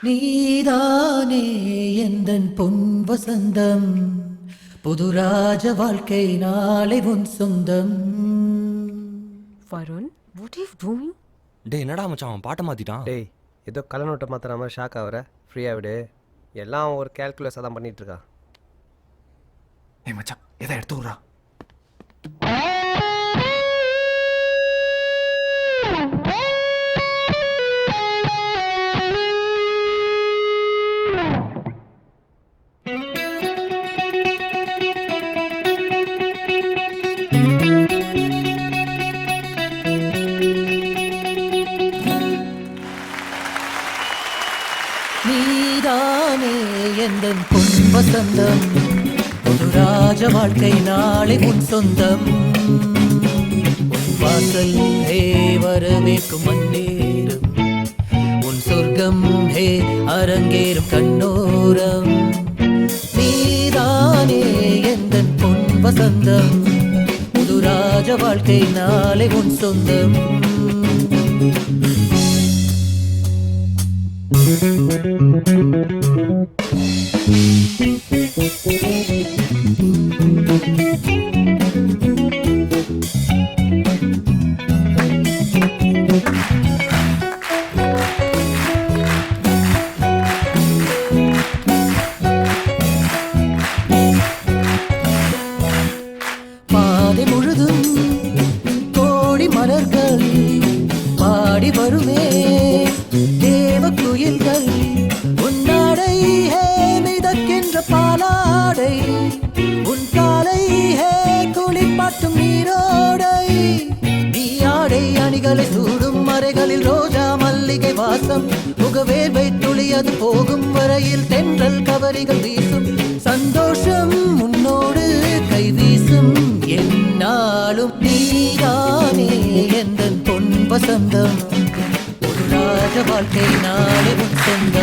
நீதானே எந்தன் பொன் வசந்தம், புது ராஜ வாழ்க்கை நாளை உன் சொந்தம். Varun, what are you doing? டேய் என்னடா மச்சான் அவன் பாட்டை மாத்திட்டான். டேய் ஏதோ கலநோட்டை மாத்திர மாதிரி ஷாக் ஆகிற. ஃப்ரீயாக விடு, எல்லாம் ஒரு கேல்குலேஸாக தான் பண்ணிட்டு இருக்கா. ஏய் மச்சான் எதை எடுத்து விட்றா. நீதானே எந்தன் பொன் வசந்தம், புது ராஜ வாழ்க்கை நாளை உன் சொந்தம். உன் வாசல் ஹே வரவேற்கும் மன்னேரும், உன் சொர்க்கம் ஹே அரங்கேறும் கண்ணோரம். நீதானே எந்தன் பொன் வசந்தம், புது ராஜ வாழ்க்கை நாளை உன் சொந்தம். பாதை முழுதும் கோடி மலர்கள் பாடி வருமே தேவ குயில்கள். உன்னாடை ஹே மிதக்கின்ற பாலாடை, உன் காலை ஹே குளிப்பாட்டும் நீரோடை. நீ ஆடை அணிகளை சூடும் மறைகளில் ரோஜா மல்லிகை வாசம், முகவேர்வை துளியது போகும் வரையில் தென்றல் கவரிகள் வீசும். சந்தோஷம் உன்னோடு கை வீசும் என்னாலும். நீதானே எந்தன் பொன் வசந்தம், ஒரு ராஜ வாழ்க்கை நாளை உன் சொந்தம்.